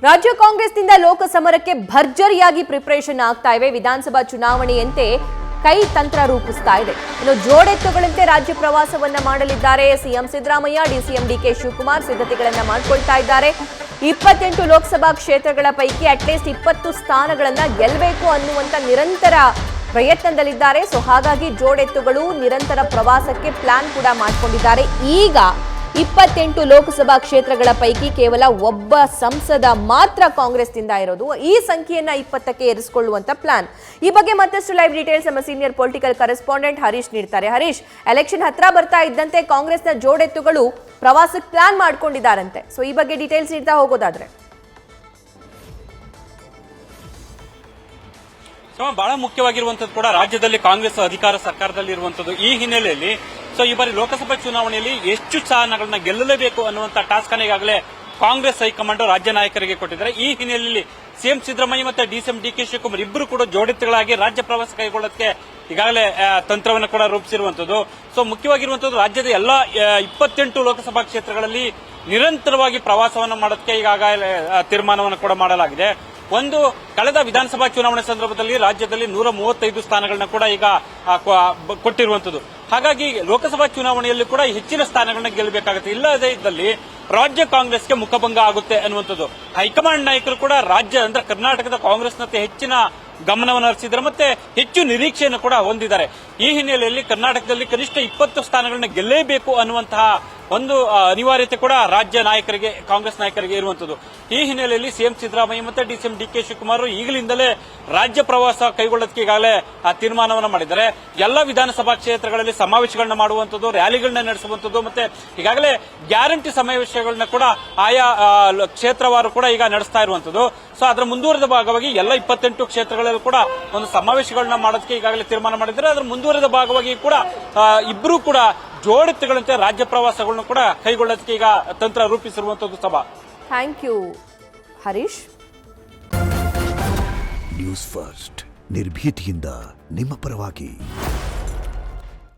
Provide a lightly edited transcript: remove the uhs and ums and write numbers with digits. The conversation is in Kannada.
ರಾಜ್ಯ ಕಾಂಗ್ರೆಸ್ನಿಂದ ಲೋಕಸಮರಕ್ಕೆ ಭರ್ಜರಿಯಾಗಿ ಪ್ರಿಪರೇಷನ್ ಆಗ್ತಾ ಇವೆ. ವಿಧಾನಸಭಾ ಚುನಾವಣೆಯಂತೆ ಕೈ ತಂತ್ರ ರೂಪಿಸ್ತಾ ಇದೆ. ಇನ್ನು ಜೋಡೆತ್ತುಗಳಂತೆ ರಾಜ್ಯ ಪ್ರವಾಸವನ್ನ ಮಾಡಲಿದ್ದಾರೆ ಸಿಎಂ ಸಿದ್ದರಾಮಯ್ಯ. ಡಿಸಿಎಂ ಡಿಕೆ ಶಿವಕುಮಾರ್ ಸಿದ್ಧತೆಗಳನ್ನ ಮಾಡಿಕೊಳ್ತಾ ಇದ್ದಾರೆ. 28 ಲೋಕಸಭಾ ಕ್ಷೇತ್ರಗಳ ಪೈಕಿ ಅಟ್ಲೀಸ್ಟ್ 20 ಸ್ಥಾನಗಳನ್ನ ಗೆಲ್ಲಬೇಕು ಅನ್ನುವಂತ ನಿರಂತರ ಪ್ರಯತ್ನದಲ್ಲಿದ್ದಾರೆ. ಸೊ ಹಾಗಾಗಿ ಜೋಡೆತ್ತುಗಳು ನಿರಂತರ ಪ್ರವಾಸಕ್ಕೆ ಪ್ಲಾನ್ ಕೂಡ ಮಾಡಿಕೊಂಡಿದ್ದಾರೆ. ಈಗ 28 ಲೋಕಸಭಾ ಕ್ಷೇತ್ರಗಳ ಪೈಕಿ ಕೇವಲ ಒಬ್ಬ ಸಂಸದ ಮಾತ್ರ ಕಾಂಗ್ರೆಸ್ನಿಂದ ಇರೋದು. ಈ ಸಂಖ್ಯೆಯನ್ನ 20ಕ್ಕೆ ಏರಿಸಿಕೊಳ್ಳುವಂತ ಪ್ಲಾನ್. ಈ ಬಗ್ಗೆ ಮತ್ತಷ್ಟು ಲೈವ್ ಡೀಟೇಲ್ಸ್ ನಮ್ಮ ಸೀನಿಯರ್ ಪೊಲಿಟಿಕಲ್ ಕರೆಸ್ಪಾಂಡೆಂಟ್ ಹರೀಶ್ ನೀಡ್ತಾರೆ. ಹರೀಶ್, ಎಲೆಕ್ಷನ್ ಹತ್ರ ಬರ್ತಾ ಇದ್ದಂತೆ ಕಾಂಗ್ರೆಸ್ನ ಜೋಡೆತ್ತುಗಳು ಪ್ರವಾಸಕ್ಕೆ ಪ್ಲಾನ್ ಮಾಡ್ಕೊಂಡಿದ್ದಾರಂತೆ. ಸೊ ಈ ಬಗ್ಗೆ ಡೀಟೇಲ್ಸ್ ನೀಡ್ತಾ ಹೋಗೋದಾದ್ರೆ ಬಹಳ ಮುಖ್ಯವಾಗಿರುವಂತದ್ದು ಕೂಡ ರಾಜ್ಯದಲ್ಲಿ ಕಾಂಗ್ರೆಸ್ ಅಧಿಕಾರ ಸರ್ಕಾರದಲ್ಲಿ ಇರುವಂತದ್ದು. ಈ ಹಿನ್ನೆಲೆಯಲ್ಲಿ ಈ ಬಾರಿ ಲೋಕಸಭಾ ಚುನಾವಣೆಯಲ್ಲಿ ಎಷ್ಟು ಸ್ಥಾನಗಳನ್ನ ಗೆಲ್ಲಲೇಬೇಕು ಅನ್ನುವಂತ ಟಾಸ್ಕ್ ಅನ್ನು ಈಗಾಗಲೇ ಕಾಂಗ್ರೆಸ್ ಹೈಕಮಾಂಡ್ ರಾಜ್ಯ ನಾಯಕರಿಗೆ ಕೊಟ್ಟಿದ್ದಾರೆ. ಈ ಹಿನ್ನೆಲೆಯಲ್ಲಿ ಸಿಎಂ ಸಿದ್ದರಾಮಯ್ಯ ಮತ್ತು ಡಿಸಿಎಂ ಡಿಕೆ ಶಿವಕುಮಾರ್ ಇಬ್ಬರು ಕೂಡ ಜೋಡೆತ್ತುಗಳಾಗಿ ರಾಜ್ಯ ಪ್ರವಾಸ ಕೈಗೊಳ್ಳೋದಕ್ಕೆ ಈಗಾಗಲೇ ತಂತ್ರವನ್ನು ಕೂಡ ರೂಪಿಸಿರುವಂತದ್ದು. ಮುಖ್ಯವಾಗಿರುವಂತದ್ದು ರಾಜ್ಯದ ಎಲ್ಲಾ 28 ಲೋಕಸಭಾ ಕ್ಷೇತ್ರಗಳಲ್ಲಿ ನಿರಂತರವಾಗಿ ಪ್ರವಾಸವನ್ನು ಮಾಡೋದಕ್ಕೆ ಈಗಾಗಲೇ ತೀರ್ಮಾನವನ್ನು ಕೂಡ ಮಾಡಲಾಗಿದೆ. ಒಂದು, ಕಳೆದ ವಿಧಾನಸಭಾ ಚುನಾವಣೆ ಸಂದರ್ಭದಲ್ಲಿ ರಾಜ್ಯದಲ್ಲಿ 135 ಸ್ಥಾನಗಳನ್ನ ಕೂಡ ಈಗ ಕೊಟ್ಟಿರುವಂತದ್ದು. ಹಾಗಾಗಿ ಲೋಕಸಭಾ ಚುನಾವಣೆಯಲ್ಲಿ ಕೂಡ ಹೆಚ್ಚಿನ ಸ್ಥಾನಗಳನ್ನ ಗೆಲ್ಲಬೇಕಾಗುತ್ತೆ. ಇಲ್ಲದೇ ಇದ್ದಲ್ಲಿ ರಾಜ್ಯ ಕಾಂಗ್ರೆಸ್ಗೆ ಮುಖಭಂಗ ಆಗುತ್ತೆ ಅನ್ನುವಂಥದ್ದು. ಹೈಕಮಾಂಡ್ ನಾಯಕರು ಕೂಡ ರಾಜ್ಯ ಅಂದ್ರೆ ಕರ್ನಾಟಕದ ಕಾಂಗ್ರೆಸ್ನಂತೆ ಹೆಚ್ಚಿನ ಗಮನವನ್ನು ಹರಿಸಿದ್ದಾರೆ ಮತ್ತೆ ಹೆಚ್ಚು ನಿರೀಕ್ಷೆಯನ್ನು ಕೂಡ ಹೊಂದಿದ್ದಾರೆ. ಈ ಹಿನ್ನೆಲೆಯಲ್ಲಿ ಕರ್ನಾಟಕದಲ್ಲಿ ಕನಿಷ್ಠ 20 ಸ್ಥಾನಗಳನ್ನ ಗೆಲ್ಲೇಬೇಕು ಅನ್ನುವಂತಹ ಒಂದು ಅನಿವಾರ್ಯತೆ ಕೂಡ ರಾಜ್ಯ ನಾಯಕರಿಗೆ, ಕಾಂಗ್ರೆಸ್ ನಾಯಕರಿಗೆ ಇರುವಂತದ್ದು. ಈ ಹಿನ್ನೆಲೆಯಲ್ಲಿ ಸಿಎಂ ಸಿದ್ದರಾಮಯ್ಯ ಮತ್ತು ಡಿಸಿಎಂ ಡಿಕೆ ಶಿವಕುಮಾರ್ ಈಗಲಿಂದಲೇ ರಾಜ್ಯ ಪ್ರವಾಸ ಕೈಗೊಳ್ಳೋದಕ್ಕೆ ಈಗಾಗಲೇ ತೀರ್ಮಾನವನ್ನು ಮಾಡಿದ್ದಾರೆ. ಎಲ್ಲ ವಿಧಾನಸಭಾ ಕ್ಷೇತ್ರಗಳಲ್ಲಿ ಸಮಾವೇಶಗಳನ್ನ ಮಾಡುವಂತದ್ದು, ರ್ಯಾಲಿಗಳನ್ನ ನಡೆಸುವಂತದ್ದು ಮತ್ತೆ ಈಗಾಗಲೇ ಗ್ಯಾರಂಟಿ ಸಮಾವೇಶಗಳನ್ನ ಕೂಡ ಆಯಾ ಕ್ಷೇತ್ರವಾರು ಕೂಡ ಈಗ ನಡೆಸ್ತಾ ಇರುವಂತದ್ದು. ಅದರ ಮುಂದುವರೆದ ಭಾಗವಾಗಿ ಎಲ್ಲ 28 ಕ್ಷೇತ್ರಗಳಲ್ಲೂ ಕೂಡ ಒಂದು ಸಮಾವೇಶಗಳನ್ನ ಮಾಡೋದಕ್ಕೆ ಈಗಾಗಲೇ ತೀರ್ಮಾನ ಮಾಡಿದ್ದಾರೆ. ಅದರ ಮುಂದುವರೆದ ಭಾಗವಾಗಿ ಕೂಡ ಇಬ್ಬರು ಕೂಡ ಜೋಡೆತ್ತುಗಳಂತೆ ರಾಜ್ಯ ಪ್ರವಾಸಗಳನ್ನು ಕೂಡ ಕೈಗೊಳ್ಳೋದಕ್ಕೆ ಈಗ ತಂತ್ರ ರೂಪಿಸಿರುವಂತದ್ದು. ಸಭಾ, thank you Harish. News first, ನಿರ್ಭೀತಿಯಿಂದ ನಿಮ್ಮ ಪರವಾಗಿ.